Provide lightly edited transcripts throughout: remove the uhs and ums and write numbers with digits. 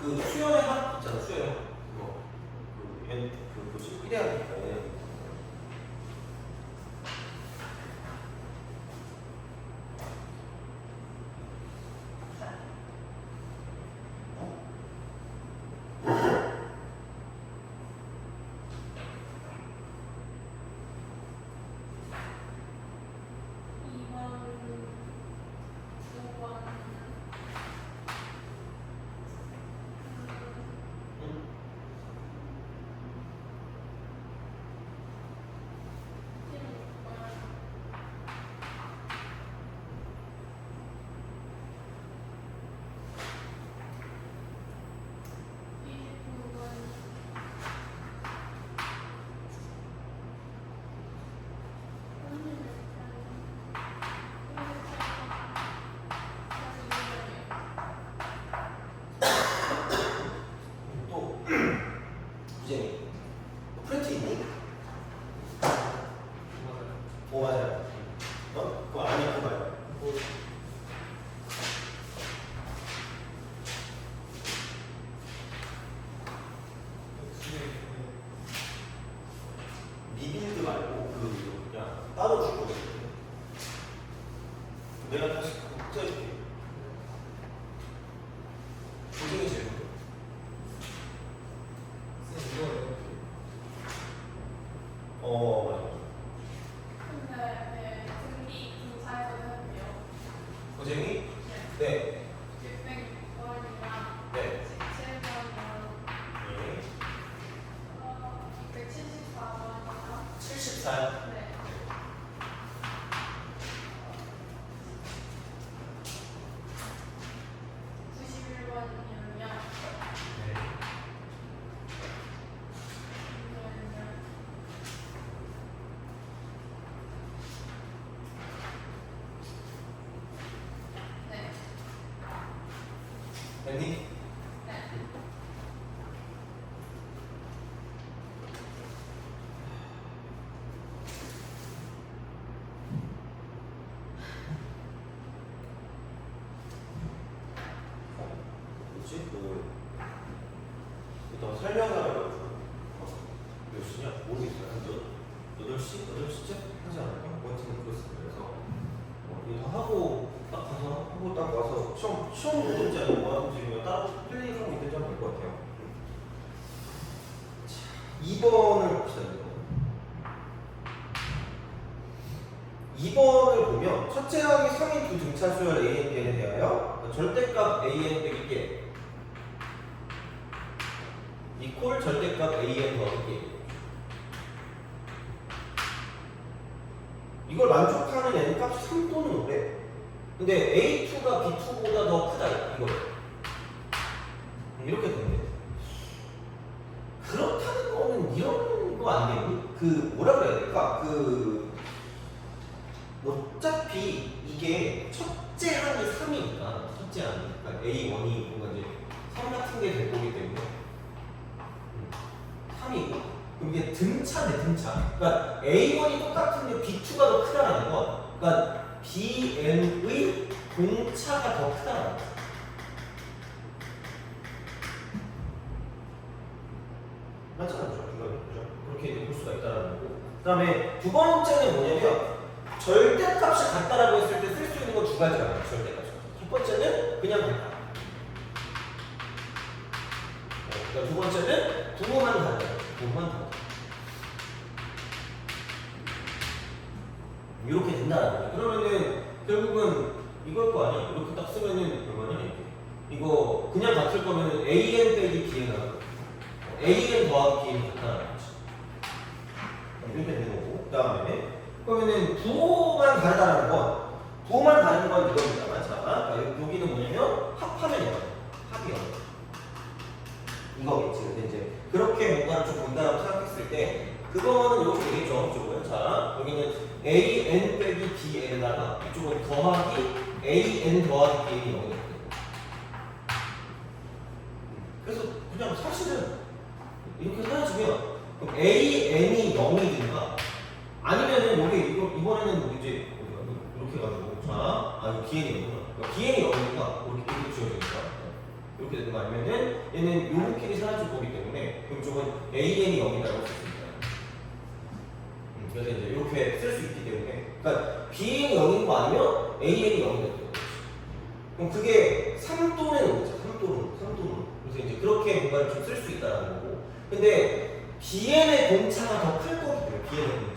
그 수열의 합 있잖아, 수열의 합. 그거. 그 뭐지? 이래야겠다. 이제 프린트 있니? 오 맞아요. 그거 아니야 그거요. 리빌드 말고 그냥 따로 줄 거거든. 내가 다시 붙여줄게. 고생이 제일 좋아. 맞아. 근데 등비 등차에서 해볼게요. 고생이? 네. 606번이랑 네. 17번이랑 네. 174번이랑 74요? 네. 91번이면요. 네. 네. 됐니? 네. 뭐지? 일단 설명하려고 몇 시냐? 모르겠어요. 한 8시? 8시쯤? 하지 않을까? 뭐 같은 그렇습니다. 그래서 이거 다 하고 딱 가서 하고 딱 와서 시험 보든지 아니면 뭐 하든지 그냥 따로 플레이하고 있든지 하면 될 것 같아요. 자, 2번을 봅시다. 2번을 보면 첫째 항이 상위 두 등차 수열 a, bn에 대하여 절대값 an 빼기 b 이퀄 절대값 an 더하기 b 이걸 만족하는 n 값이 3 또는 5래. 근데 a2가 b2보다 더 크다 이거. 이렇게 되는데 그렇다는 거는 이런 거 아니에요? 그 뭐라 그래야 될까? 어차피 이게 첫째 항이 3이니까 첫째 항이 그러니까 A1이 뭔가 이제 3 같은 게 될 거기 때문에 3이고 그럼 이게 등차네 등차. 그러니까 A1이 똑같은데 B2가 더 크다라는 건 그러니까 BN의 공차가 더 크다라는 거. 맞잖아요. 그렇게 이제 볼 수가 있다라는 거고. 그다음에 두 번째는 뭐냐면 절대값이 같다라고 했을 때 쓸 수 있는 건 두 가지가 있어요. 절대값이. 첫 번째는 그냥 같다. 그러니까 두 번째는 부호만 다르다. 부호만 다르다. 이렇게 된다라는 거죠. 그러면은 결국은 이걸 거 아니야? 이렇게 딱 쓰면은 얼마냐 이게? 이거 그냥 같을 거면은 AN 빼기 BN 하고 AN 더하기 BN이 같다라는 거지. 이렇게 되는 거고. 그 다음에 그러면은 부호만 다르다는 건 부호만 다른 건 이겁니다만 자 그러니까 여기는 뭐냐면 합하면 이거예요. 합이요. 이거겠지. 근데 이제 그렇게 뭔가를 좀 본다라고 생각했을 때 그거는 이렇게 되겠죠. 이쪽은 자 여기는 AN 빼기 BN에다가 이쪽은 더하기 AN 더하기 BN이 나오거든요. 그래서 그냥 사실은 이렇게 사라지면 그럼 AN이 0이든가 아니면은 여기 이번에는 이제 이렇게 해가지고 자 이거 BN이 0이구나. BN이 0이니까 이렇게 지워지니까 이렇게 되는 거 아니면은 얘는 요거끼리 사라질 거기 때문에 그럼 이쪽은 AN이 0이라고 쓸 수 있다. 그래서 이제 이렇게 쓸 수 있기 때문에 그러니까 BN이 0인 거 아니면 AN이 0이 되는 거죠. 그럼 그게 3또는 3또는 그래서 이제 그렇게 뭔가를 좀 쓸 수 있다는 거고 근데 BN의 공차가 더 클 거기 때문에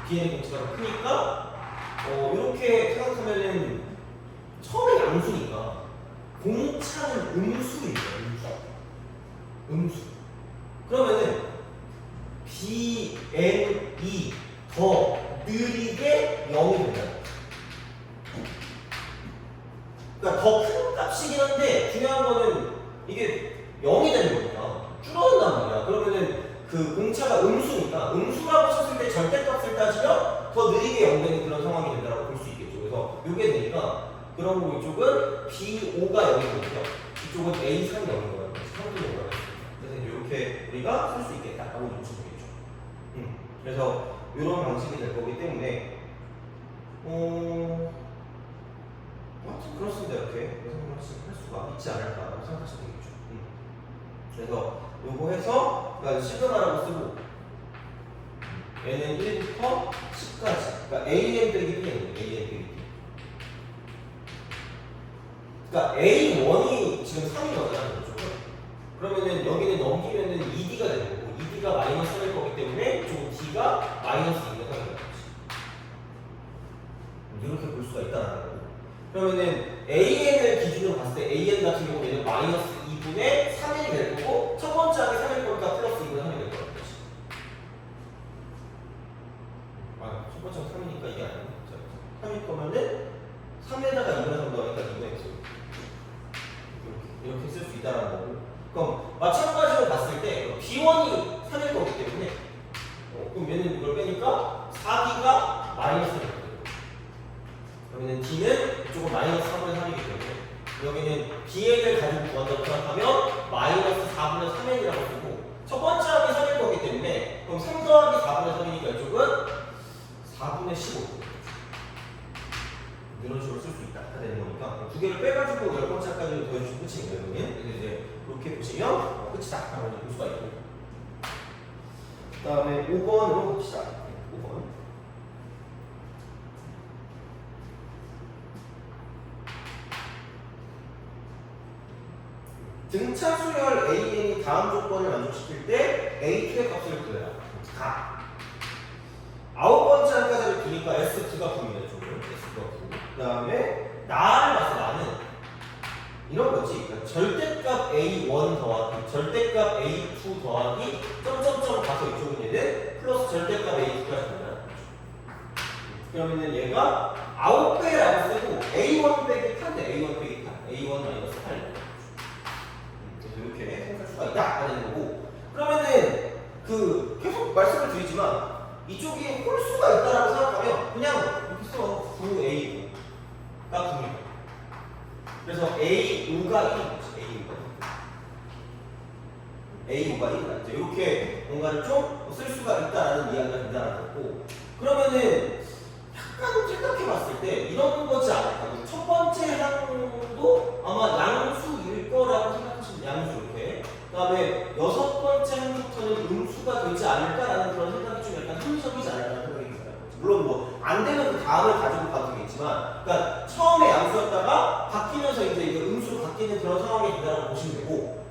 BN의 공차가 더 크니까 이렇게 생각하면은 처음에 양수니까 공차는 음수입니다. 음수. 그러면은 BN이 더 느리게 0이 된다. 그러니까 더 큰 값이긴 한데 중요한 거는 이게 0이 되는 거니까 줄어든단 말이야. 그러면은 그 공차가 음수니까 음수라고 쳤을 때 절대값을 따지면 더 느리게 0 되는 그런 상황이 된다고 볼 수 있겠죠. 그래서 이게 되니까 그런 거 이쪽은 B5가 0이거든요. 이쪽은 A3이 0인 거예요. 3도 0이 그래서 이제 이렇게 우리가 쓸 수 있겠다라고 좀 보겠죠. 그래서 이런 방식이 될 거기 때문에 아무튼 그렇습니다. 이렇게 할 수가 있지 않을까라고 생각하시면 되겠죠. 그래서 요거 해서 그러니까 시그마라고 쓰고 얘는 1부터 10까지 그러니까 AN 빼기 B는 AN 빼기 B 그러니까 A1이 지금 3이 나오잖아요. 그러면은 여기는 넘기면은 2D가 되는 거고 2D가 마이너스 3일 거기 때문에 이쪽은 D가 마이너스 2가 되는 거지. 이렇게 볼 수가 있다는 거고 그러면은 AN을 기준으로 봤을 때 AN 같은 경우에는 마이너스 2분의 3일이 될 거고 첫 번째 항이 3일 거니까 플러스 2분의 3이 될 거라는 거지. 첫 번째 항 3이니까 이게 아니네. 3일 거면은 3에다가 2분의 3 더하니까 2분의 X 이렇게 쓸 수 있다는 거고 그럼 마찬가지로 봤을 때 B1이 3일 거기 때문에 그럼 얘는 이걸 빼니까 4D가 마이너스 3일 거예요. 그러면 D는 이쪽은 마이너스 4분의 3이기 때문에 여기는 BN을 가지고 구한다고 생각하면 마이너스 4분의 3n이라고 쓰고 첫 번째 항이 3일 거기 때문에 그럼 3 더하기 4분의 3이니까 이쪽은 4분의 15 이런 식으로 쓸 수 있다 되는 거니까 두 개를 빼가지고 10번째 항까지 더해주시면 끝이에요. 그래서 이제 이렇게 보시면 끝이다 라고 볼 수가 있고 그 다음에 5번으로 봅시다. 5번 등차 수열 AN이 다음 조건을 만족시킬 때 A2의 값을 구해라. 가. 9번째 항까지를 두니까 S2가 9입니다. S가 9. 그 다음에 나를 봐서 나는 이런 거지. 그러니까 절대값 A1 더하기 절대값 A2 더하기 점점점 가서 이쪽은 얘는 플러스 절대값 A2가 된다는 거죠. 그러면은 얘가 9배라고 쓰고 A1 빼기 8인데 A1 빼기 8 A1 마이너스 8 이렇게 생각할 수가 있다 하는 거고 그러면은 그 계속 말씀을 드리지만 이쪽이 홀수가 있다라고 생각하면 그냥 이렇게 써 9A5가 9입니다. 그래서 A5가 1인 거지. A5가 1이다. 이렇게 뭔가를 좀 쓸 수가 있다라는 이야기가 된다는 거고 그러면은 약간 생각해봤을 때 이런 거지 않을까? 첫 번째 항도 아마 양수일 거라고 생각하시면 양수 이렇게 그 다음에 6번째 항부터는 음수가 되지 않을까라는 그런 생각이 좀 약간 합리적이지 않을까라는 생각이 들어요. 물론 뭐 안 되면 그 다음을 가지고 가도 되겠지만 그러니까 처음에 양수였다가 바뀌면서 이제 이게 음수로 바뀌는 그런 상황이 된다고 보시면 되고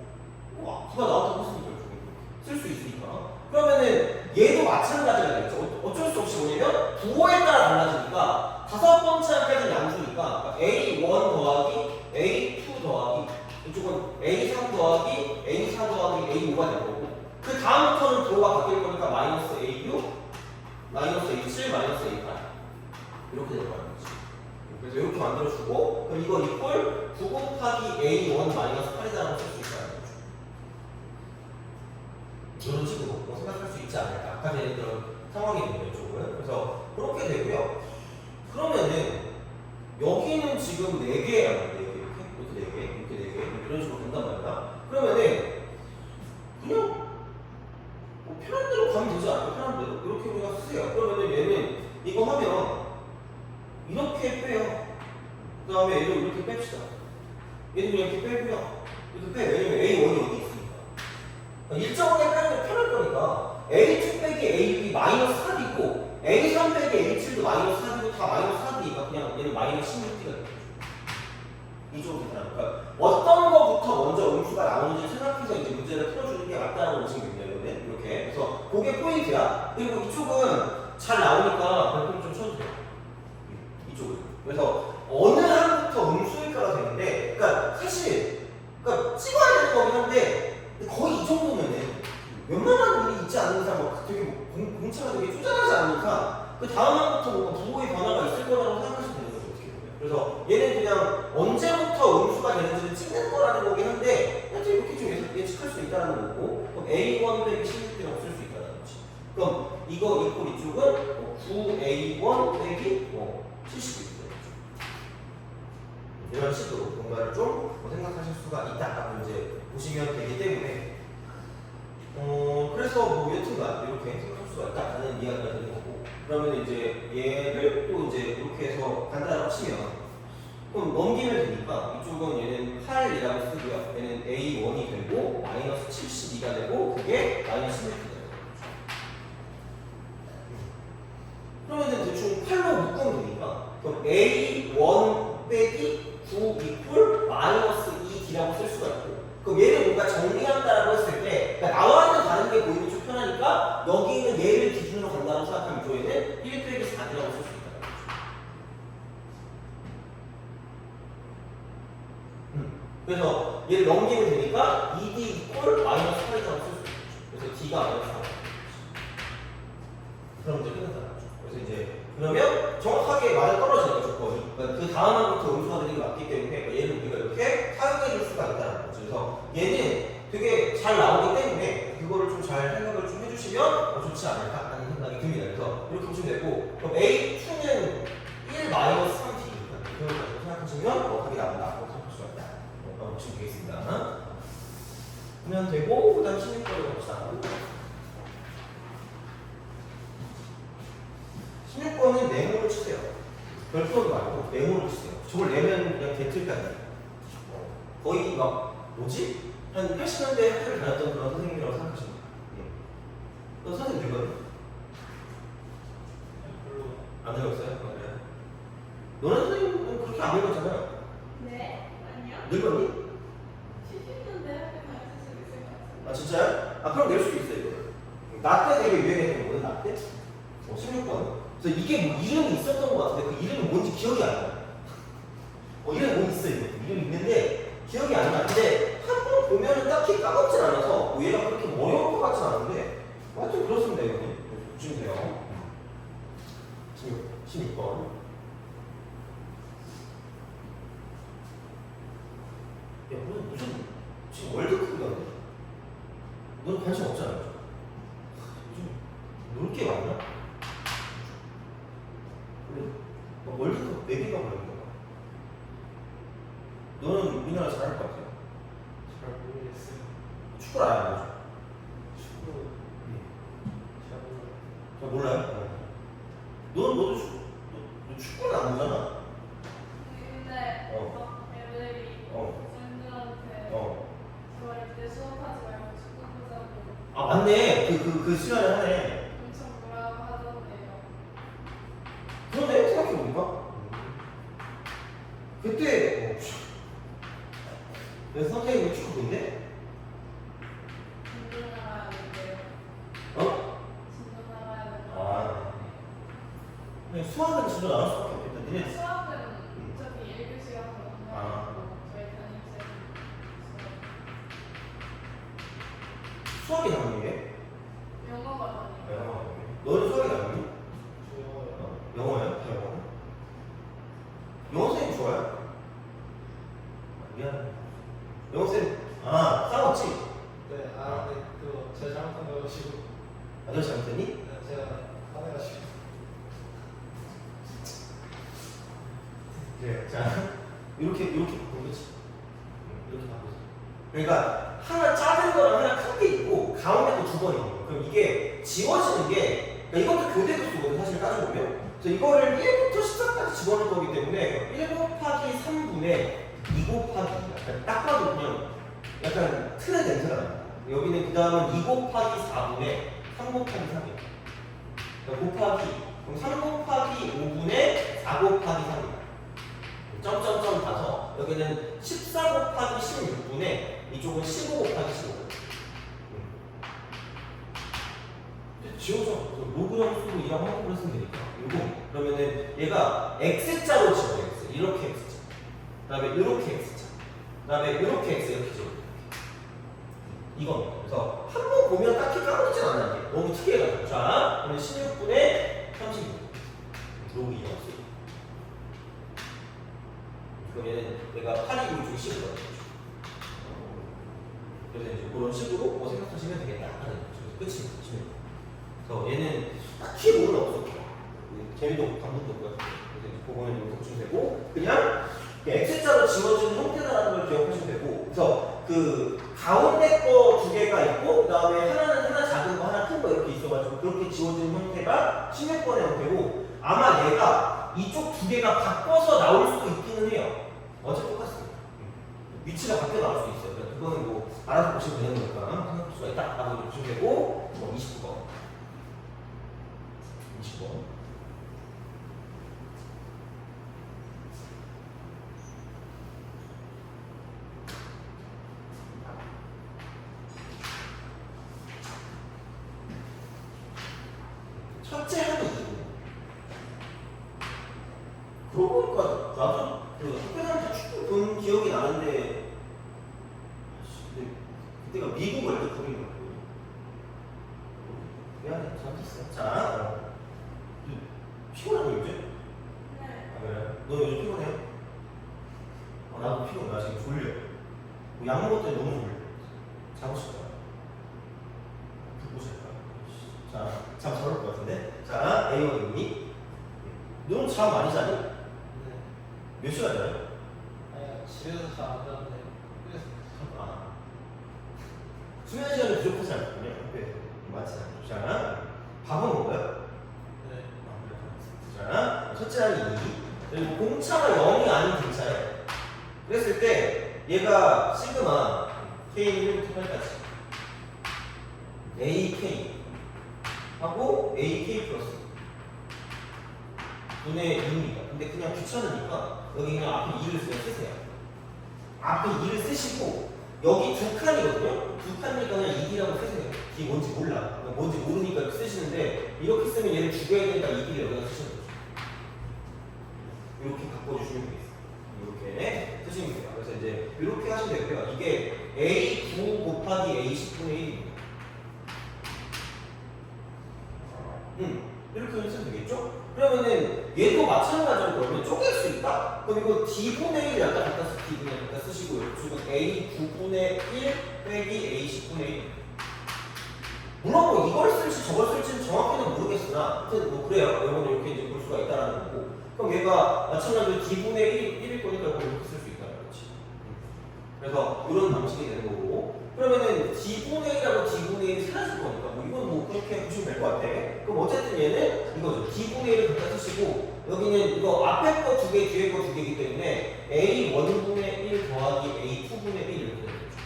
수가 나왔다고 했으니까 쓸 수 있으니까 그러면은 얘도 마찬가지가 되겠죠. 어쩔 수 없이 뭐냐면 부호에 따라 달라지니까 5번째 항까지는 양수니까 그러니까 A1 더하기 A2 더하기 이쪽은 A3 더하기 A4 더하기 A5가 될 거고 그 다음부터는 부호가 바뀔 거니까 마이너스 A6 마이너스 A7 마이너스 A8 이렇게 될 거라는 거지. 그래서 이렇게 만들어주고 그럼 이거 이꼴 9 곱하기 A1 마이너스 8이라고 쓸 수 있다는 거죠. 이런 식으로 뭐 생각할 수 있지 않을까. 아까 전에 그런 상황이 있는 이쪽은. 그래서 그렇게 되고요. 그러면은 여기는 지금 4개야. 4개. 이렇게 4개. 이렇게 4개. 이런 식으로 된단 말이야. 그러면은 그냥 뭐 편한 대로 가면 되지 않을까? 편한 대로. 이렇게 우리가 쓰세요. 그러면은 얘는 이거 하면 이렇게 빼요. 그 다음에 얘를 이렇게 뺍시다. 얘도 그냥 이렇게 빼고요. 이렇게 빼. 왜냐면 A1이 여기 있으니까. 일정하게 빼는 게 편할 거니까 A2 빼기 A6이 마이너스 4D고 A3 빼기 A7도 마이너스 4D고 다 마이너스 4D니까 그냥 얘는 마이너스 16D가 되겠죠. 이쪽으로 되니까 어떤 거부터 먼저 음수가 나오는지 생각해서 이제 문제를 풀어주는 게 맞다는 원칙입니다. 이거는 이렇게. 그래서 그게 포인트야. 그리고 이쪽은 잘 나오니까 별표 좀 쳐주세요. 이쪽은. 그래서 어느 항부터 음수일까가 되는데, 그러니까 사실 그러니까 찍어야 되는 거긴 한데 거의 이 정도면은 웬만한 일이 있지 않는 이상 막 되게 공차가 되게 쪼잔하지 않는 이상 그 다음 항부터 뭔가 부호의 변화가 있을 거라고 생각하시면 되는 거죠. 어떻게 보면. 그래서 얘는 그냥 언제부터 음수가 되는지를 찍는 거라는 거긴 한데 현재 이렇게 좀 예측할 수 있다는 거고, 그럼 A1 빼기 16D라고 쓸 수 있다는 거지. 그럼 이거 이꼴 이쪽은 9A1 빼기 70 이런 식으로 뭔가를 좀 생각하실 수가 있다라고 이제 보시면 되기 때문에 그래서 뭐 여튼간 이렇게 생각할 수가 있다라는 이야기가 되는 거고, 그러면 이제 얘를 또 이제 이렇게 해서 간단하게 치면 그럼 넘기면 되니까 이쪽은 얘는 8이라고 쓰고요. 얘는 A1이 되고 마이너스 72가 되고 그게 마이너스 16이 되는 거죠. 그러면 이제 대충 8로 묶으면 되니까 그럼 A1 빼기 9 이퀄 마이너스 2D라고 쓸 수가 있고, 그럼 얘를 뭔가 정리한다라고 했을 때 그러니까 나와 있는 다른 게 보이면 좀 편하니까 여기 있는 얘를 기준으로 간다고 생각하면 얘는 1 빼기 4D라고 쓸 수 있다는 거죠. 그래서 얘를 넘기면 되니까 2D 이퀄 마이너스 8이라고 쓸 수 있죠. 그래서 D가 마이너스 4. 그럼 이제 끝났다는 거죠. 그래서 이제 그러면 정확하게 맞아 떨어지는 거죠, 거의. 그러니까 그 다음부터 음수가 되는 게 맞기 때문에 얘는 우리가 이렇게 사용해 줄 수가 있다는 거죠. 그래서 얘는 되게 잘 나오기 때문에 그거를 좀 잘 생각을 좀 해주시면 좋지 않을까라는 생각이 듭니다. 그래서 이렇게 보시면 되고, 그럼 A2는 1 마이너스 3D니까 그걸 생각하시면 답이 나온다고 생각할 수가 있다. 보시면 되겠습니다. 그러면 되고, 그 다음 16번을 봅시다. 16번은 네모를 치세요. 별표도 말고 네모를 치세요. 저걸 내면 그냥 개틀까지. 거의 막 뭐지? 한 80년대 학교를 다녔던 그런 선생님이라고 생각하시면 돼요. 너 선생님 늙었니? 별로 안 늙었어요? 그래. 너는 선생님은 그렇게 안 늙었잖아요. 네? 아니요? 늙었니? 70년대 학교 다녔을 수도 있을 것 같아요. 아 진짜요? 아 그럼 낼 수도 있어요. 이거. 나 때 되게 유행했던 거거든. 나 때? 16번. 그래서 이게 뭐 이름이 있었던 것 같은데 그 이름이 뭔지 기억이 안 나요. 이름이 뭐 있어요. 이름이 있는데 기억이 안 나는데 한 번 보면은 딱히 까먹진 않아서 뭐 얘가 그렇게 어려울 것 같진 않은데 하여튼 그렇습니다. 이거는 보시면 돼요. 16번. 야, 무슨 지금 월드컵이야? 너는 관심 없잖아. 요즘 놀 게 많나? 월드컵 4개가 걸린 거야. 너는 우리나라 잘할 것 같아요. 잘 모르겠어요. 축구를 안 하죠? 축구 잘 몰라요. 저 몰라요? 너도 축구는 안 보잖아. 근데 막 애들이 쌤들한테 저희 때 수업하지 말고 축구 보자고 아 맞네. 그 시간에 하네. 엄청 뭐라고 하던데요. 그런데 생각해보니까 그때 내 선생님이 축구인데 진도 나가야 된대요. 어? 진도 나가야 된다. 아 그냥 수학은 진짜 나올 수밖에 없겠다. 니네 수학은 어차피 1교시라서 아. 저희 담임쌤 수학이 나오는 영어가 다니에요. 너는 수학이 나오니? 저 영어요. 영어야? 다 영어? 영어 선생님 좋아요? 미안. 영어 선생님 싸웠지? 네, 근데 그거 제가 잘못한 거여가지고. 너 잘못했니? 네, 제가 화내가지고. 그래. 자 이렇게 바꾸는 거지. 이렇게 바꾸지. 그러니까 하나 작은 거랑 하나 큰 게 있고 가운데 또 2번이 있는 거. 그럼 이게 지워지는 게 그러니까 이것도 교대급수거든 사실 따져보면. 그래서 이거를 1부터 14까지 집어넣을 거기 때문에 1 곱하기 3분의 2 곱하기 2가 딱 봐도 그냥 약간 틀의 냄새가 납니다. 여기는 그 다음은 2 곱하기 4분의 3 곱하기 3이에요. 그러니까 곱하기 그럼 3 곱하기 5분의 4 곱하기 3이에요. 점점점 가서 여기는 14 곱하기 16분의 이쪽은 15 곱하기 15. 지워져. 로그형 쓰고 이랑 한꺼번에 쓰면 되니까. 이거 그러면은 얘가 x자로 지워져 있어. 이렇게 x자. 그다음에 이렇게 x자. 그다음에 이렇게 x 이렇게 지워져. 이겁니다. 그래서 한 번 보면 딱히 까먹진 않아요. 이게. 너무 특이해가지고. 자, 그러면 16분의 36. 로그 2가 없어요. 그럼 얘는 내가 8이고 이쪽이 15거든요. 그래서 이제 그런 식으로 생각하시면 되겠다 하는 거죠. 끝입니다. 그래서 얘는 딱히 뭐는 없었고 재미도 감동도 없고요. 그래서 이제 그거는 이렇게 보시면 되고 그냥 X자로 지워진 형태라는 걸 기억하시면 되고 그래서 그 가운데 거 두 개가 있고 그 다음에 하나 작은 거 하나 큰 거 이렇게 있어가지고 그렇게 지워진 형태가 16번의 형태고 아마 얘가 이쪽 두 개가 바꿔서 나올 수도 있기는 해요. 어차피 똑같습니다. 위치가 바뀌어 나올 수도 있어요. 그러니까 그거는 뭐 알아서 보시면 되는 거니까 생각할 수가 있다 라고 보시면 되고 29번 20번. 첫째 하는 이유. 그러고 보니까 나도 그 학교 다닐 때 축구 본 기억이 나는데 근데 그때가 미국 월드컵인 거예요. 미안해, 잘못했어. 자, 피곤하고 요즘? 네. 아 그래? 너 요즘 피곤해? 나도 피곤해. 나 지금 졸려. 약 먹을 때 너무 졸려. 자고 싶다. 듣고 싶다. 자, 잠 잘 올 것 같은데? 자, A원님이 너는 잠 많이 자니? 네. 몇 시간 자요? 아니 집에서 잘 안 자는데 그래서 아, 수면 시간이 부족하지 않군요. 학교에서 맞지 않죠. 자, 밥은 먹어요? 네. 자, 첫째 항이 2 그리고 공차가 0이 아닌 등차예요. 그랬을 때 얘가 시그마 K는 1부터 8까지 AK 하고 AK 플러스 분의 2입니다. 근데 그냥 귀찮으니까 여기 그냥 앞에 2를 쓰세요. 앞에 2를 쓰시고 여기 두 칸이거든요. 두 칸이니까 그냥 2D라고 쓰세요. D 뭔지 몰라. 뭔지 모르니까 이렇게 쓰시는데 이렇게 쓰면 얘를 죽여야 되니까 2D를 여기다 쓰시는 거죠. 이렇게 바꿔주시면 되겠어요. 이렇게 쓰시면 돼요. 그래서 이제 이렇게 하시면 되고요. 이게 A9 곱하기 A10분의 1입니다. 이렇게 쓰면 되겠죠? 그러면은 얘도 마찬가지로 그러면 쪼갤 수 있다? 그럼 이거 D분의 1 약간 갖다 쓰 D분의 1 갖다 쓰시고 지금 A9분의 1 빼기 A10분의 1 물론 뭐 이걸 쓸지 저걸 쓸지는 정확히는 모르겠으나 하여튼 뭐 그래요. 이거는 이렇게 이제 볼 수가 있다라는 거고 그럼 얘가 마찬가지로 D분의 1일 거니까 이걸 이렇게 쓸 수 있다 그렇지. 그래서 이런 방식이 되는 거고 그러면은 D분의 1하고 D분의 1이 사라질 거니까 뭐 이건 뭐 그렇게 보시면 될 것 같아. 그럼 어쨌든 얘는 이거죠. D분의 1을 갖다 쓰시고 여기는 이거 앞에 거 두 개, 뒤에 거 두 개이기 때문에 A1분의 1 더하기 A2분의 1 이렇게 되는 거죠.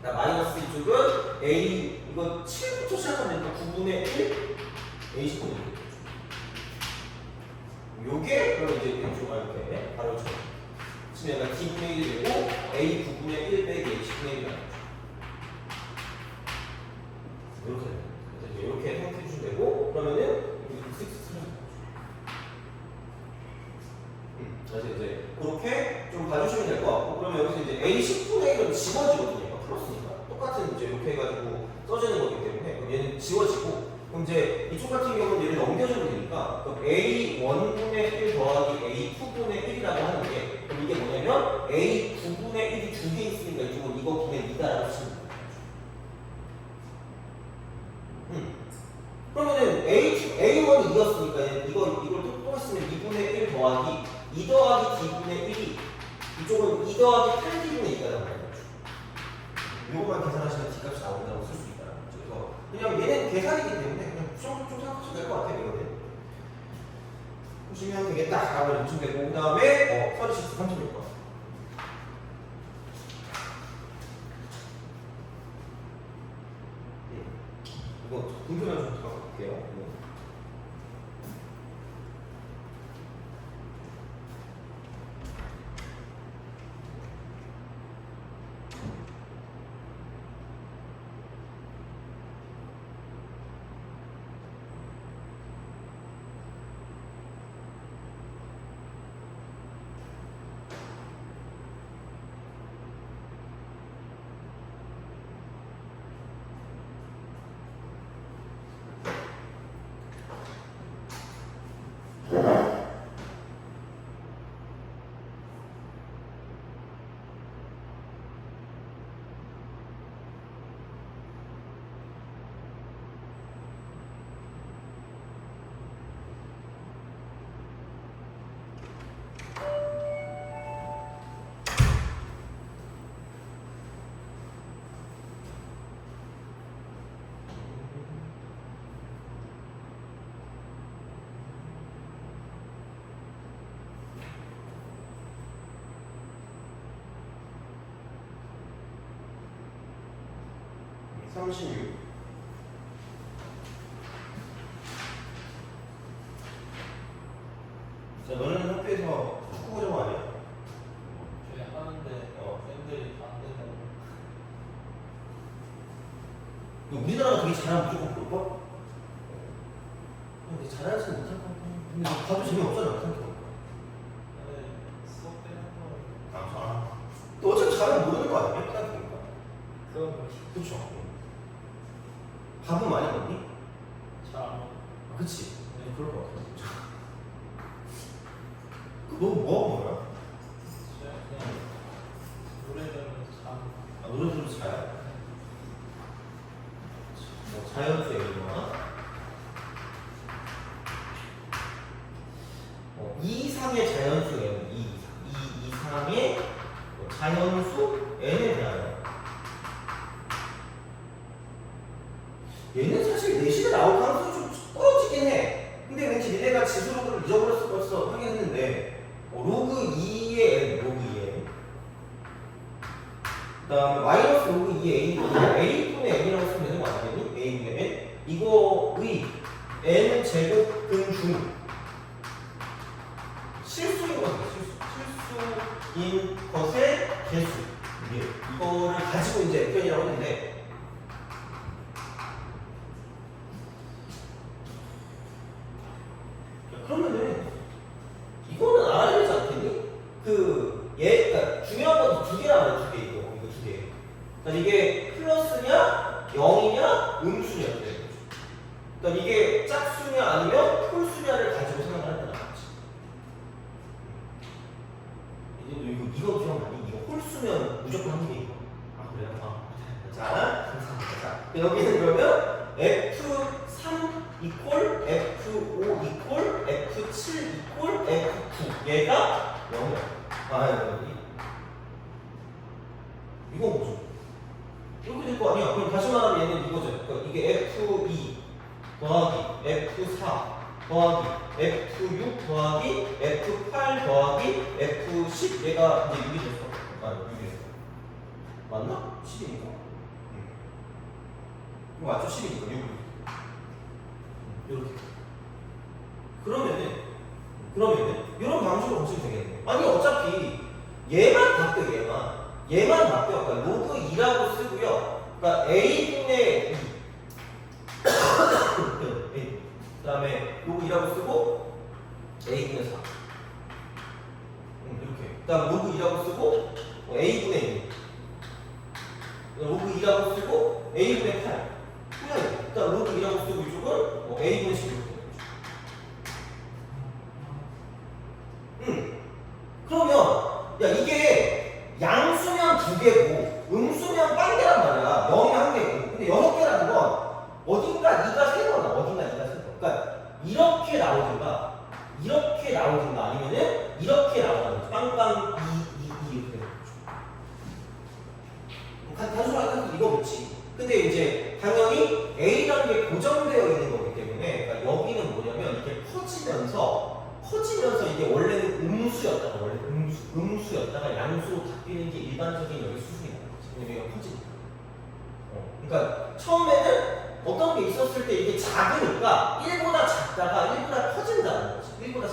자, 마이너스 이쪽은 A 이거 7부터 시작하면 되니까 9분의 1 A10분의 1 요게 그럼 이제 왼쪽 이렇게 바로 쳐. 치면 약간 D분의 1이 되고 A9분의 1 빼기 A10분의 1이 나오죠. 이렇게 됩니다. 그래서 이제 이렇게 생각해 주시면 되고 그러면은 여기 6 쓰면 되죠. 그래서 이제 그렇게 좀 봐주시면 될 것 같고 그러면 여기서 이제 A10분의 1은 지워지거든요. 얘가 플러스니까 똑같은 이제 이렇게 해가지고 써지는 거기 때문에 그럼 얘는 지워지고 그럼 이제 이쪽 같은 경우는 얘를 넘겨주면 되니까 그럼 A1분의 1 더하기 A2분의 1이라고 하는 게 그럼 이게 뭐냐면 A9분의 1이 두 개 있으니까 이쪽은 이거 분의 2다라고 치면 돼요. 그러면은 A1이 2였으니까 이걸 또 했으면 2분의 1 더하기 2 더하기 D분의 1이 이쪽은 2 더하기 8D분의 2가 나오는 거죠. 이것만 계산하시면 D값이 나온다고 쓸 수 있다는 거죠. 그래서 그냥 얘는 계산이기 때문에 그냥 좀 생각하셔도 될 것 같아요. 이거는 보시면 되겠다 라고 보시면 되고 그 다음에 36번 36. 자, 너는 학교에서 축구 고정 아니야? 저희 하는데 팬들이 다 안 된다고. 우리나라가 되게 잘하면 무조건 볼걸? 근데 잘하지는 못할 것 같아. 근데 너 봐도 재미없잖아, 생각해보니까. 근데 수업 때는 또 아, 잘하. 또 어차피 잘하면 모르는 거 아니야? 생각해보니까. 그건 그렇지. 그쵸? 밥은 많이 먹니? 잘안 먹어. 아, 그치? 네, 그럴 것 같아. 너 뭐 하고 놀아? 그냥 노래 들으면서 자는 거. 아, 노래 들으면서 자요? 뭐 자연수 애니나 이 이상의 자연수 n, 이 이상의 자연수 n에 대하여 얘는 사실 내신에 나올 가능성이 좀 떨어지긴 해. 근데 왠지 니네가 지수로그를 잊어버렸을 벌써 하긴 했는데 로그 2의 n, 로그 2의 n 그 다음에 마이너스 로그 2의 a분의 a분의 n이라고 쓰면 되는 거 아니니? a분의 n 이거의 n 제곱근 중 실수인 것은 실수인 것의 개수 이거를 가지고 이제 표현이라고 했는데 그러면은 이거는 알아야 되지 않겠니? 그러니까 중요한 건 두 개란 말이야, 두 개 이거 두 개. 그러니까 이게 플러스냐, 0이냐, 음수냐 이렇게 되는 거죠. 그러니까 이게 짝수냐 아니면 홀수냐를 가지고 생각을 한다는 거지. 이거 기억나니? 이거 홀수면 무조건 한 개 이거. 아 그래요? 자, 감사합니다. 자, 여기는 그러면 F3 이퀄 F5 이퀄 F7 이퀄 F9 얘가 0이야. 아 여기 이거 뭐죠? 이렇게 될 거 아니야? 그럼 다시 말하면 얘는 이거죠. 그러니까 이게 F2 더하기 F4 더하기 F6 더하기 F8 더하기 F10 얘가 이제 6이 됐어. 아 6이 됐어. 맞나? 10이니까. 이거 맞죠? 10이니까 6. 이렇게. 그러면은 이런 방식으로 보시면 되겠네. 아니 어차피 얘만 바뀌어 얘만 바뀌어. 그러니까 로그 2라고 쓰고요. 그러니까 a분의 2 그 다음에 로그 2라고 쓰고 a분의 4 이렇게. 그 다음 로그 2라고 쓰고 a분의 2 로그 2라고 쓰고 a분의 8 일단 로그 2라고 쓰고 이쪽은 a분의 16 되는 거죠. 그러면 야 이게 양수면 2개고 음수면 딴 개란 말이야. 0이 1개고 근데 6개라는 건 어딘가 2가 3거나 어딘가 2가 3거. 그러니까 이렇게 나오든가 아니면은 이렇게 나오는 거지. 빵빵 2 이렇게 되는 거죠. 단순하게 이거 그렇지. 근데 이제 당연히 A라는 게 고정되어 있는 거기 때문에 그러니까 여기는 뭐냐면 이게 커지면서 이게 원래는 음수였다가 음수였다가 양수로 바뀌는 게 일반적인 여기 수준이라는 거지. 왜냐면 여기가 커지니까. 그러니까 처음에는 어떤 게 있었을 때 이게 작으니까 1보다 작다가 1보다 커진다는 거지. 1보다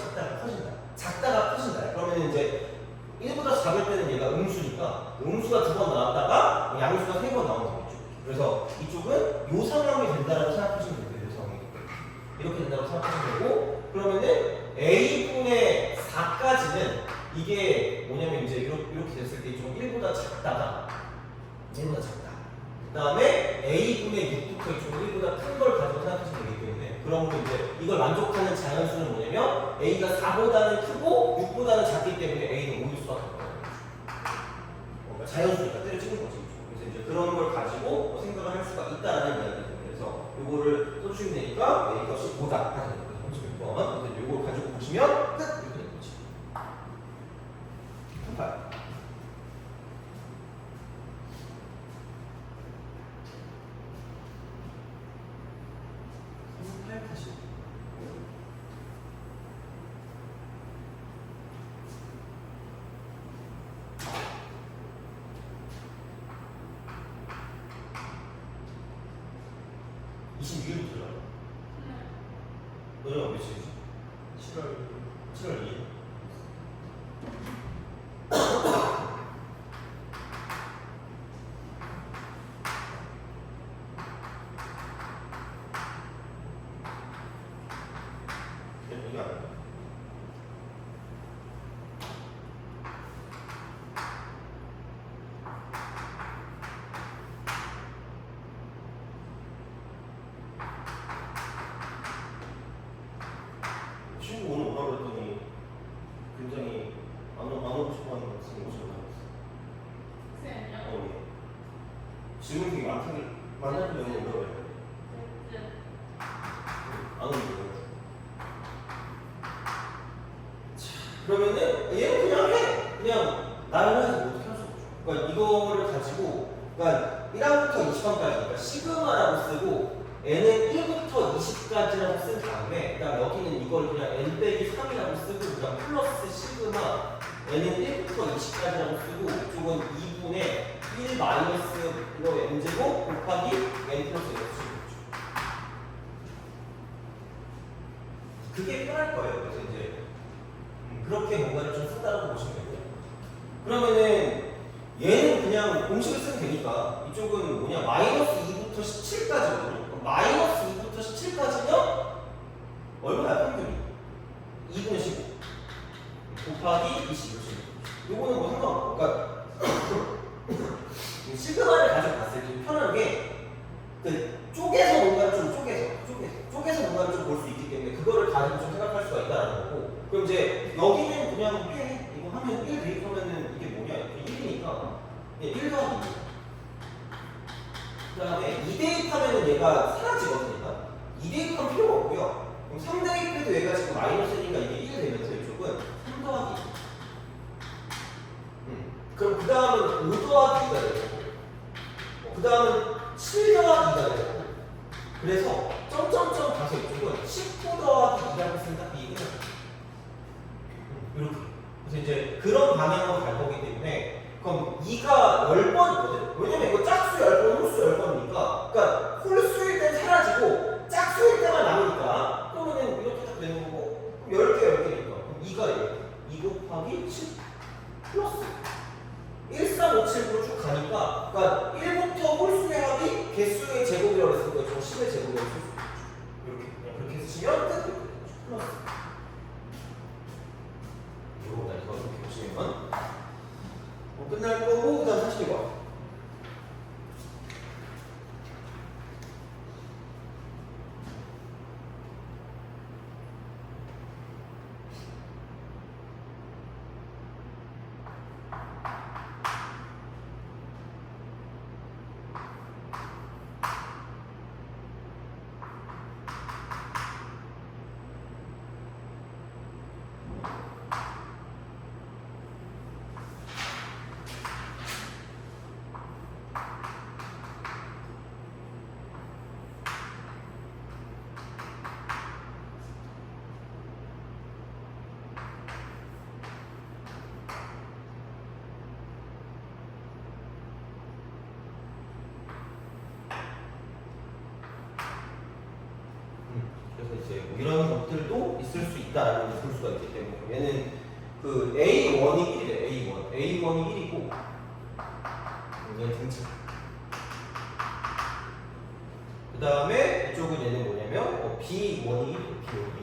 작다가 커진다. 그러면 이제 1보다 작을 때는 얘가 음수니까 음수가 2번 나왔다가 양수가 3번 나오는 거죠. 그래서 이쪽은 요 상황이 된다고 생각하시면 돼요. 요 상황이 이렇게 된다고 생각하시면 되고 그러면은 a분의 4까지는 이게 뭐냐면 이제 이렇게 됐을 때 좀 1보다 작다. 그 다음에 a분의 6부터 이쪽은 1보다 큰 걸 가지고 생각하시면 되기 때문에 그러므로 이제 이걸 만족하는 자연수는 뭐냐면 a가 4보다는 크고 6보다는 작기 때문에 a는 5일 수밖에 없는 거죠. 자연수니까 때려치는 거지. 그래서 이제 그런 걸 가지고 생각을 할 수가 있다라는 이야기입니다. 그래서 이거를 써주시면 되니까 a 값이 5다 하는 거예요. 36번. 그래서 이걸 가지고 보시면 끝! 이렇게 되는 거지. 한발. 38 다시. 7월 2일. 이게 아니야. 친구 오늘 오라고 했더니 굉장히 안 오고 싶어 하는 것 같은데 오셨나요? 쌤이요? 예. 질문 되게 많다는 내용이 오라고 해요. 안 오는 거예요. 그러면은 얘는 그냥 해. 그냥 나를 해서 뭐 어떻게 할 수 없죠. 그러니까 이거를 가지고 그러니까 1항부터 20항까지니까 시그마라고 쓰고 n은 1부터 20까지라고 쓴 다음에 그다음 여기는 이걸 그냥 n 빼기 3이라고 쓰고 그다음 플러스 시그마 n은 1부터 20까지라고 쓰고 이쪽은 2분의 1 마이너스 이거 n제곱 곱하기 n 플러스 1 그게 편할 거예요. 그래서 이제 그렇게 뭔가를 좀 쓴다고 보시면 되고요. 그러면은 얘는 그냥 공식을 쓰면 되니까 이쪽은 뭐냐 마이너스 2부터 17까지거든요. 마이너스 2부터 17까지면 얼마야 평균이? 2분의 15 곱하기 20 요거는 뭐 상관없고 그러니까 시그마를 가져갔을 때 편한 게그 쪼개서 뭔가를 좀 쪼개서 뭔가를 좀 볼 수 있기 때문에 그거를 가지고 좀 생각할 수가 있다는 거고 그럼 이제 여기는 그냥 해 이거 하면 1 대입하면은 이게 뭐냐 이게 1이니까 1 더하기 2 그 다음에 2 대입하면은 얘가 사라지거든요 2 대입하면 필요가 없고요 그럼 3 대입해도 얘가 지금 마이너스니까 이게 1 되면서 이쪽은 3 더하기 2 그럼 그 다음은 5 더하기 2가 되고 그 다음은 7 더하기 2가 되고 그래서 점점점 가서 이쪽은 19 더하기 2라고 쓴다 이 얘기는 이렇게 그래서 이제 그런 방향으로 갈 거기 때문에 그럼 2가 10번이거든 왜냐면 이거 짝수 10번 홀수 10번이니까 그러니까 홀수일 땐 사라지고 짝수일 때만 남으니까 그러면은 이렇게 딱 되는 거고 10개 10개니까 그럼 2가 10개 2 곱하기 7 플러스 1357으로 쭉 가니까 그러니까 1부터 홀수의 합이 개수의 제곱이라고 했을 거예요. 10의 제곱이라고 쓸 수 있죠. 이렇게 그냥 그렇게 쓰시면 끝. 플러스 이거 이렇게 보시면 끝날 거고 그다음 42번. 그래서 이제 뭐 이런 것들도 있을 수 있다라는 걸 볼 수가 있기 때문에 얘는 그 A1이 1이래 A1이 1이고 얘는 등차 그 다음에 이쪽은 얘는 뭐냐면 B1이 1이래 B1이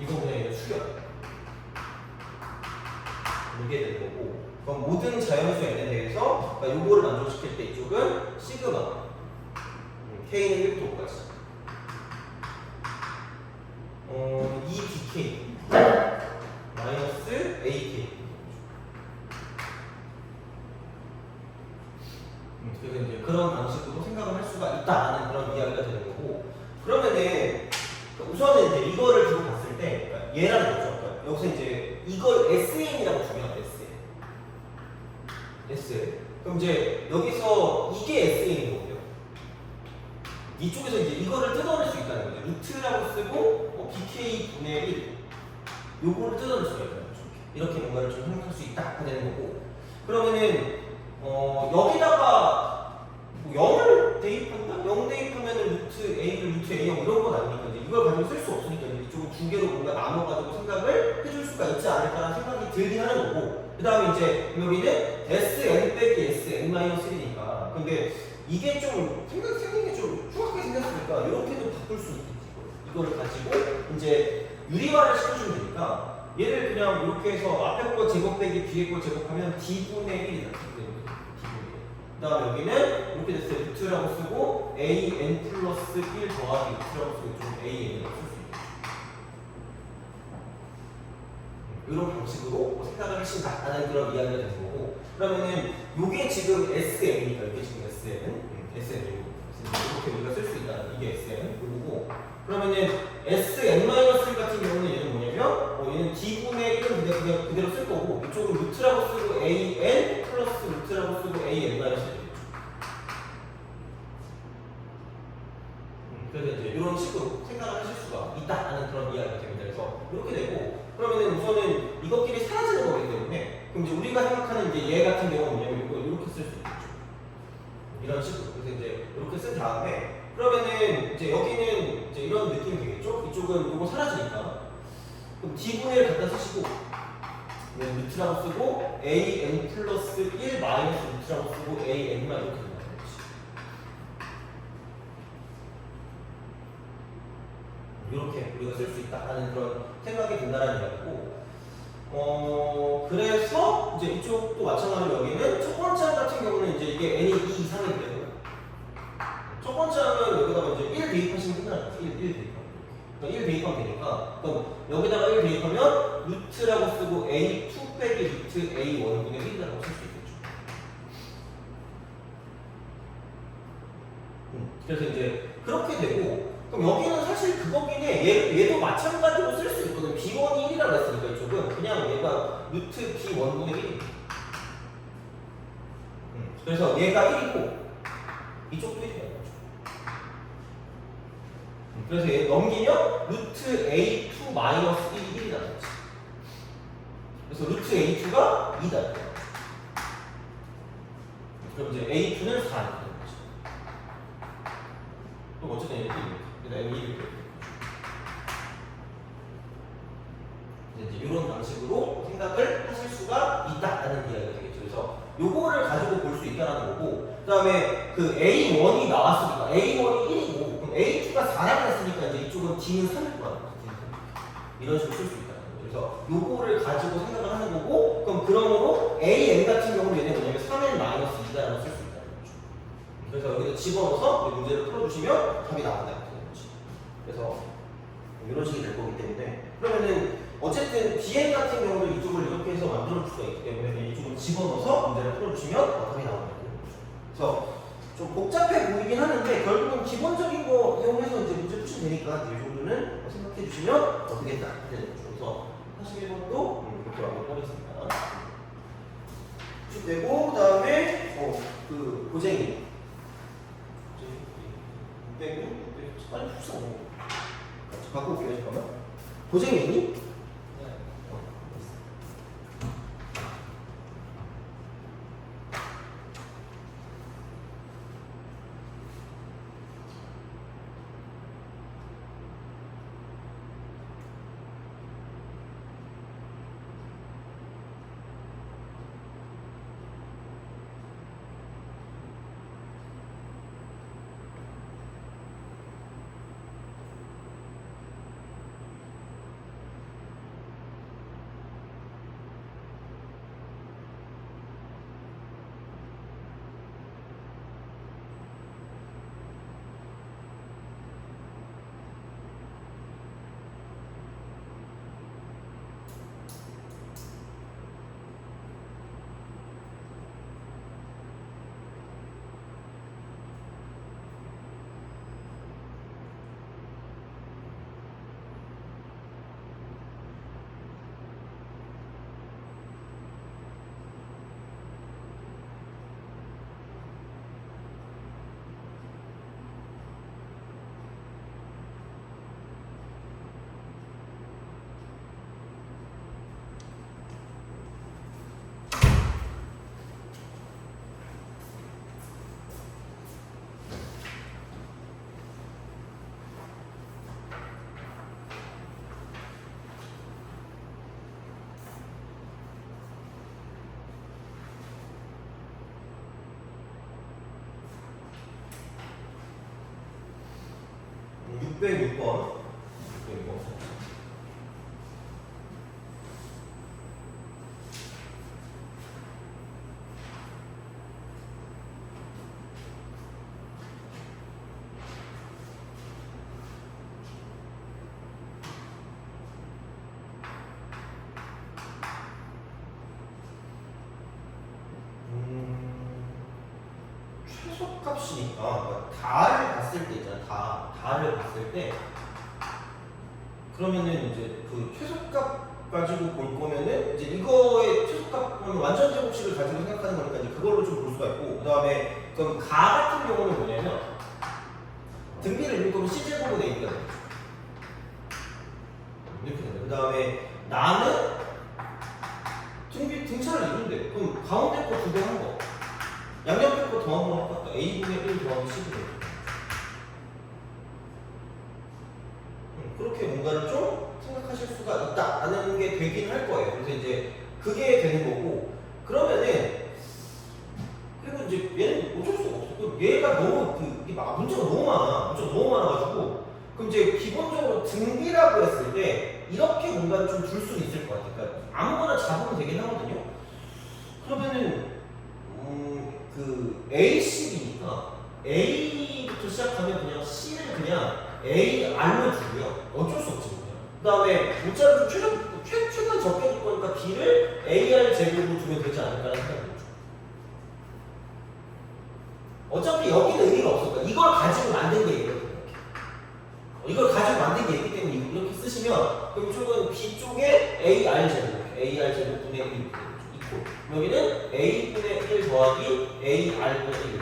이거 그냥 얘는 수열 이게 되는 거고 그럼 모든 자연수 n에 대해서 그러니까 요거를 만족시킬 때 이쪽은 시그마 K는 1부터 5까지 2bk 마이너스 ak 그래서 이제 그런 방식으로 생각을 할 수가 있다라는 그런 이야기가 되는 거고 그러면은 우선은 이제 이거를 두고 봤을 때 그러니까 얘라는 거죠. 그러니까 여기서 이제 이걸 SN이라고 주면 SN 그럼 이제 여기서 이게 SN인 거고요. 이쪽에서 이제 이거를 뜯어낼 수 있다는 거죠. 루트라고 쓰고 bk 분의 1 요거를 뜯어낼 수가 있다는 거죠. 이렇게 뭔가를 좀 생각할 수 있다 되는 거고 그러면은 여기다가 뭐 0을 대입한다? 0 대입하면은 루트 A를 루트 A0 이런 건 아니니까 이제 이걸 가지고 쓸 수 없으니까 이제 이쪽을 두 개로 뭔가 나눠가지고 생각을 해줄 수가 있지 않을까라는 생각이 들긴 하는 거고 그 다음에 이제 여기는 Sn 빼기 Sn-1이니까 근데 이게 좀 생긴 게 좀 흉악하게 생겼으니까 이렇게도 바꿀 수 있겠지 이거를 가지고 이제 유리화를 시켜주면 되니까 얘를 그냥 이렇게 해서 앞에 거 제곱 빼기 뒤에 거 제곱하면 D분의 1이다 D분의 1 그 다음에 여기는 이렇게 됐어요 루트라고 쓰고 AN 플러스 1 더하기 루트라고 쓰고 좀 AN이라고 쓸 수 있겠죠 이런 방식으로 생각을 하신다라는 그런 이야기가 되는 거고 그러면은 요게 지금 SN이니까 이게 지금 SN 이렇게 우리가 쓸 수 있다 이게 SN 그리고 그러면은 SN-1 같은 경우는 얘는 뭐냐면 얘는 D분의 1은 그대로 쓸 거고 이쪽은 루트라고 쓰고 AN 플러스 루트라고 쓰고 AN-1 되겠죠 그래서 이제 이런 식으로 생각을 하실 수가 있다라는 그런 이야기가 됩니다 그래서 이렇게 되고 그러면은 우선은 이것끼리 사라지는 거기 때문에 그럼 이제 우리가 생각하는 이제 얘 같은 경우는 뭐냐면 이거 이렇게 쓸 수 있겠죠 이런 식으로 그래서 이제 이렇게 쓴 다음에 그러면은 이제 여기는 이제 이런 느낌이 되겠죠 이쪽은 이거 사라지니까 그럼 D분의 1 갖다 쓰시고 루트라고 쓰고 AN 플러스 1 마이너스 루트라고 쓰고 AN만 이렇게 된다는 거지 이렇게 우리가 쓸 수 있다라는 그런 생각이 든다라는 이야기고 그래서 이제 이쪽도 마찬가지로 여기는 첫 번째 항 같은 경우는 이제 이게 n이 2 이상이 되고요. 첫 번째 항은 여기다가 이제 1 대입하시면 끝나는 거죠. 1 대입하면. 그러니까 1 대입하면 되니까 그럼 여기다가 1 대입하면 루트라고 쓰고 A2 빼기 루트 A1분의 1이라고 쓸 수 있겠죠. 그래서 이제 그렇게 되고 그럼 여기는 사실 그거긴 해. 얘도 마찬가지로 쓸 수 있거든. B1이 1이라고 했으니까 이쪽은 그냥 얘가 루트 B1분의 1입니다. 그래서 얘가 1이고 이쪽도 1이에요. 그래서 얘 넘기면 루트 A2 마이너스 1이 1이다. 그래서 루트 A2가 2다. 그럼 이제 A2는 4이 되는 거죠. 그럼 어쨌든 이렇게 그다음에 2를 이제 이런 방식으로 생각을 하실 수가 있다라는 이야기가 되겠죠. 그래서 요거를 가지고 볼 수 있다라는 거고, 그다음에 그 A1이 나왔으니까 A1이 1이고, 그럼 A2가 4라고 했으니까 이제 이쪽은 D는 3일 거야. 이런 식으로 쓸 수 있다는 거죠. 그래서 요거를 가지고 생각을 하는 거고, 그럼 그러므로 AN 같은 경우는 얘는 뭐냐면 3N 마이너스 2다라고 쓸 수 있다는 거죠. 그래서 여기다 집어넣어서 문제를 풀어주시면 답이 나온다. 그래서 이런 식이 될 거기 때문에 그러면은 어쨌든 BN 같은 경우도 이쪽을 이렇게 해서 만들어 줄 수가 있기 때문에 이쪽을 집어넣어서 문제를 풀어주시면 답이 나온다. 그래서 좀 복잡해 보이긴 하는데 결국은 기본적인 거 이용해서 이제 문제 푸시면 되니까 이 정도는 생각해 주시면 되겠다. 그래서 41번도 이렇게 완료하겠습니다. 되고 그다음에 그 고쟁이 빼고 빨리 푸시다. 갖고 올게요. 잠깐만. 고쟁이 있니? 606번. 606번. 최소값이니까 그러니까 다를 봤을 때 있잖아. 다를 봤을 때 그러면은 이제 그 최소값 가지고 볼 거면은 이제 이거의 최소값 그러면 완전 제곱식을 가지고 생각하는 거니까 이제 그걸로 좀 볼 수가 있고 그다음에 그럼 가 같은 경우는 뭐냐면 등비를 읽을 거면 c제곱은 a가 되죠. 이렇게 된다. 그다음에 나는 등차를 이룬대. 그럼 가운데 거 두 개 한 거. 양옆에 거 더한 거랑 똑같다. a분의 1 더하기 10분의 1. 그렇게 뭔가를 좀 생각하실 수가 있다라는 게 되긴 할 거예요. 그래서 이제 그게 되는 거고 그러면은 그리고 이제 얘는 어쩔 수가 없어. 그럼 얘가 너무 문제가 너무 많아가지고 그럼 이제 기본적으로 등비라고 했을 때 이렇게 뭔가를 좀 줄 수는 있을 것 같아요. 그러니까 아무거나 잡으면 되긴 하거든요. 그러면은 그 A10이니까 A부터 시작하면 그냥 C를 그냥 AR로 두고요. 어쩔 수 없지 그냥. 그 다음에 문자를 좀 최대한 적게 줄 거니까 B를 AR 제곱으로 두면 되지 않을까라는 생각이 들죠. 어차피 여기는 의미가 없을까. 이걸 가지고 만든 게 있거든요. 이걸 가지고 만든 게 있기 때문에 이렇게 쓰시면 그럼 이쪽은 B 쪽에 AR 제곱 분의 1 있고 여기는 A분의 1 더하기 AR분의 1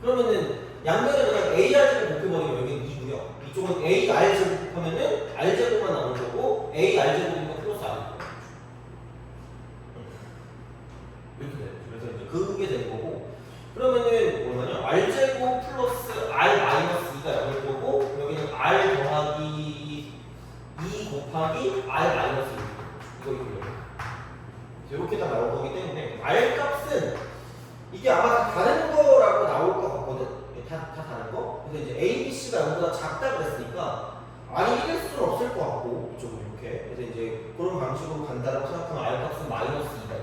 그러면은 양면을 그냥 AR 제곱 곱해버리면 여기는 2고요. 이쪽은 AR 제곱 곱하면은 R 제곱만 나오는 거고 AR 제곱이니까 플러스 R 이렇게 돼요. 그래서 이제 그게 되는 거고 그러면은 뭐냐면 R 제곱 플러스 R 마이너스 2가 0일 거고 여기는 R 더하기 2 곱하기 R 마이너스 2 이거 이렇게 다 나올 거기 때문에 R 값은 이게 아마 다 다른 거라고 나올 것 같거든. 다 다른 거. 그래서 이제 A, B, C가 0보다 작다 그랬으니까 R이 1일 수는 없을 것 같고 이쪽은 이렇게. 그래서 이제 그런 방식으로 간다라고 생각하면 R 값은 마이너스 2다.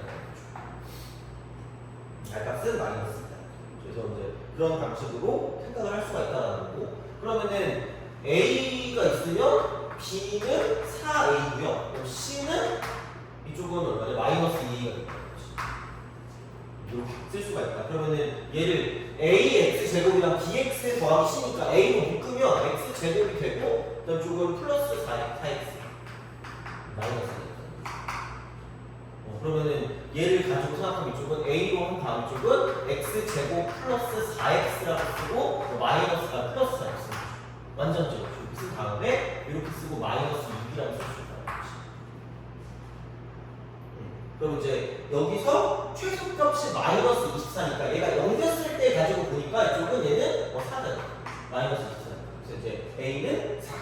R 값은 마이너스 2다. 그래서 이제 그런 방식으로 생각을 할 수가 있다는 거고. 그러면은 A가 있으면 B는 4A고요. 그럼 C는 이쪽은 얼마냐? 마이너스 2A가 됩니다. 이렇게 쓸 수가 있다. 그러면은 얘를 ax 제곱이랑 bx 더하기 c니까 a로 묶으면 x 제곱이 되고 그다음 쪽은 플러스 4x 마이너스 그러면은 얘를 가지고 생각하면 이쪽은 a로 한 다음 쪽은 x 제곱 플러스 4x라고 쓰고 마이너스가 플러스 4x 완전 제곱 이렇게 쓴 다음에 이렇게 쓰고 마이너스 6이라고 쓸 수 있다. 그럼 이제 여기서 최소값이 마이너스 24니까 얘가 0 됐을 때 가지고 보니까 이쪽은 얘는 4다. 마이너스 24. 그래서 이제 A는 4.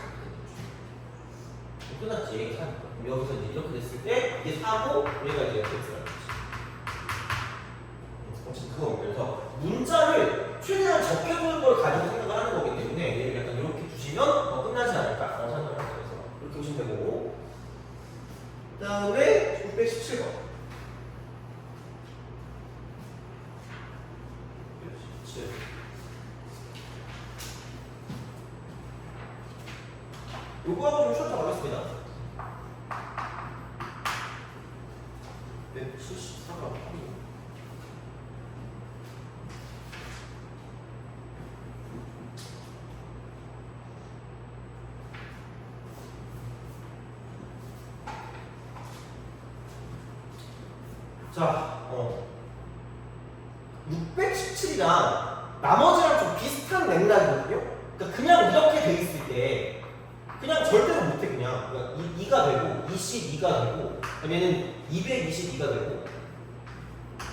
끝났지. 얘가 4니까. 그럼 여기서 이제 이렇게 됐을 때 이게 4고 얘가 이제 이렇게 됐어요. 어쨌든 그거 그래서 문자를 최대한 적게 두는 걸 가지고 생각을 하는 거기 때문에 얘를 약간 이렇게 두시면 끝나지 않을까라고 생각을 합니다. 그래서 이렇게 보시면 되고 그 다음에 617번. 요거하고 좀 쉬었다 가겠습니다. 174가 자, 617이랑 나머지랑 좀 비슷한 맥락이거든요. 그러니까 그냥 이렇게 돼 있을 때 그냥 절대로 못해 그냥. 그러니까 2가 되고 22가 되고 얘는 222가 되고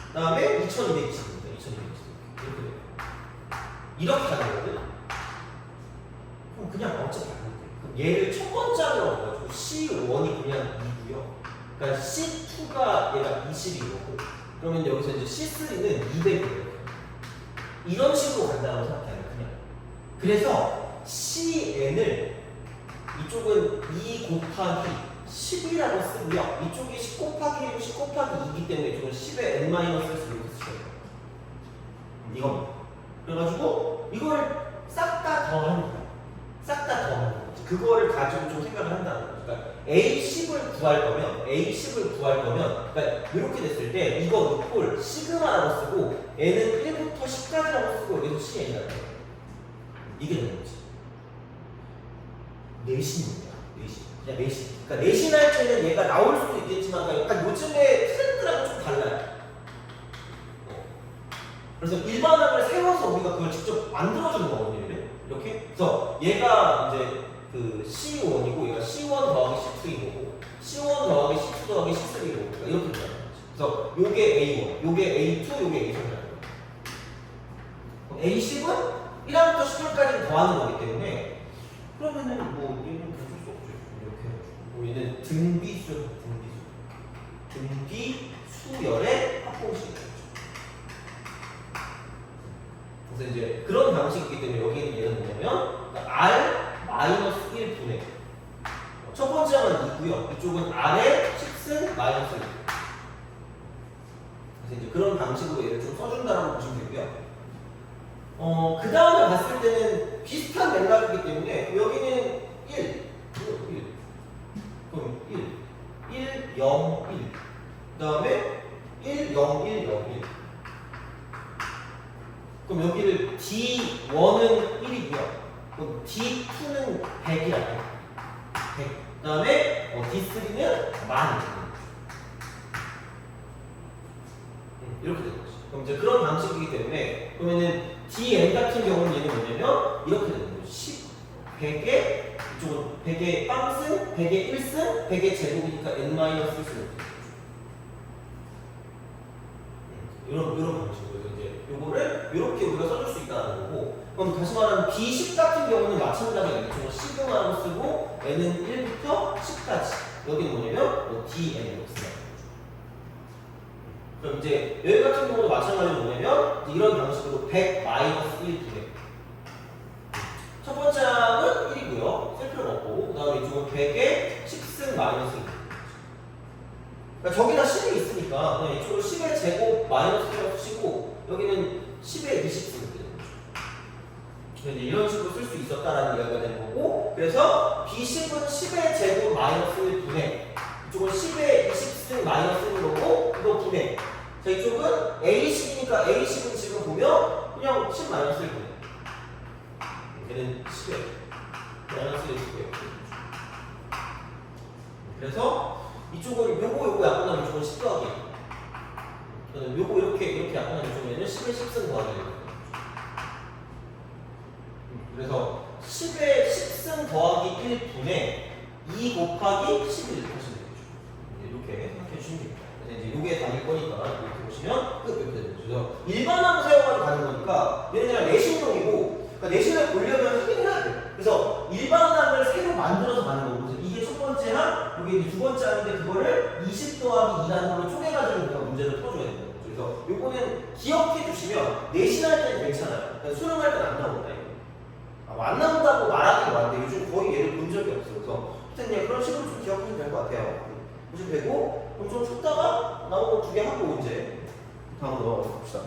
그다음에 2220입니다. 2220 이렇게 돼요. 이렇게 가는 거거든. 그럼 그냥 어차피 안 돼. 그럼 얘를 첫 번째로 가지고 C1이 그냥 2고요. 그러니까 C2가 얘가 20인 거고 그러면 여기서 이제 C3는 200이에요. 이런 식으로 간다고 생각해요. 그냥 그래서 CN을 이쪽은 2 곱하기 10이라고 쓰고요. 이쪽이 10 곱하기 1이고 10 곱하기 2이기 때문에 이쪽은 10의 n-를 이렇게 쓰셔야 돼요. 이겁니다. 그래가지고 이걸 싹 다 더하는 거야. 싹 다 더하는 거지. 그거를 가지고 좀 생각을 한다는 거죠. 그러니까 A10을 구할 거면 그러니까 이렇게 됐을 때 이거 놓고 시그마라고 쓰고 n은 1부터 10까지라고 쓰고 여기서 CN이라고 해요. 이게 되는 거지. 내신입니다. 내신. 그냥 내신. 그러니까 내신할 때는 얘가 나올 수도 있겠지만 그러니까 약간 요즘에 트렌드랑은 좀 달라요. 그래서 일반항을 세워서 우리가 그걸 직접 만들어주는 거거든요. 이렇게. 그래서 얘가 이제 그 C1이고 얘가 C1 더하기 C2인 거고 C1 더하기 C2 더하기 C3인 거고 그러니까 이렇게 되는 거지. 그래서 요게 A1, 요게 A2, 요게 A3이라는 거예요. A10은 1항부터 10항까지 더하는 거기 때문에 그러면은 뭐 얘는 붙일 수 없죠. 이렇게 뭐 얘는 등비수 등비수열의 합공식이에요. 그래서 이제 그런 방식이기 때문에 여기는 얘는 뭐냐면 R-1분의 첫 번째 항은 2고요. 이쪽은 R의 10승 마이너스 1. 그래서 이제 그런 방식으로 얘를 좀 써준다라고 보시면 되고요. 그 다음에 봤을 때는 비슷한 맥락이기 때문에 여기는 1. 그럼 1, 0, 1. 그 다음에 1, 0, 1, 0, 1. 그럼 여기를 D1은 1이고요. 그럼 D2는 100이라고. 100. 그 다음에 D3는 10,000. 이렇게 되는 거죠. 그럼 이제 그런 방식이기 때문에 그러면은 Dn 같은 경우는 얘는 뭐냐면 이렇게 되는 거죠. 10, 100에 이쪽은 100의 빵승, 100의 1승, 100의 제곱이니까 n-1승. 이런 방식으로 이제 요거를 이렇게 우리가 써줄 수 있다는 거고. 그럼 다시 말하면 B10 같은 경우는 마찬가지로 이쪽은 시그마로 쓰고 n은 1부터 10까지. 여기는 뭐냐면 뭐 dn으로 쓰는 거죠. 그럼 이제 여기 같은 경우도 마찬가지로 뭐냐면 이런 방식으로 100 마이너스 1 두 개. 첫 번째 항은 1이고요. 쓸 필요가 없고 그 다음에 이쪽은 100에 10승 마이너스 1. 그러니까 저기다 10이 있으니까 그냥 이쪽으로 10의 제곱 마이너스 1이라고 쓰시고 여기는 10의 20승 이렇게 되는 거죠. 이제 이런 식으로 쓸 수 있었다라는 이야기가 되는 거고 그래서 B10은 10의 제곱 마이너스 1 분의 이쪽은 10의 20승 마이너스 1이고 이거 분의 자 이쪽은 A10이니까 A10은 지금 보면 그냥 10 마이너스 1 분의 얘는 10에 마이너스 1 분의 그래서 이쪽은 요거 약분하면 이쪽은 10 더하기 요거 이렇게 약분하면 이쪽에는 10의 10승 더하기 그래서 10의 10승 더하기 1분의 2 곱하기 11 이렇게 하시면 되겠죠. 이렇게 생각해 주시면 됩니다. 이제 요게 다닐 거니까 이렇게 보시면 끝 이렇게 되는 거죠. 일반항 사용하고 가는 거니까 얘는 그냥 내신용이고 그러니까 내신을 보려면 확인해야 돼요. 그래서 일반항을 새로 만들어서 가는 거고 그래서 이게 첫 번째 항, 이게 이제 두 번째 항인데 그거를 20 더하기 2라는 걸로 쪼개가지고 우리가 문제를 풀어줘야 돼요. 그래서 요거는 기억해 주시면 내신할 때는 괜찮아요. 그러니까 수능할 때는 안 나온다 이거. 안 나온다고 말하기가 많은데 요즘 거의 얘를 본 적이 없어요. 그래서 하여튼 그런 식으로 좀 기억하시면 될 것 같아요. 보시면 되고 그럼 좀 쉬다가 나오고 두 개 하고 이제 다음으로 넘어가 봅시다.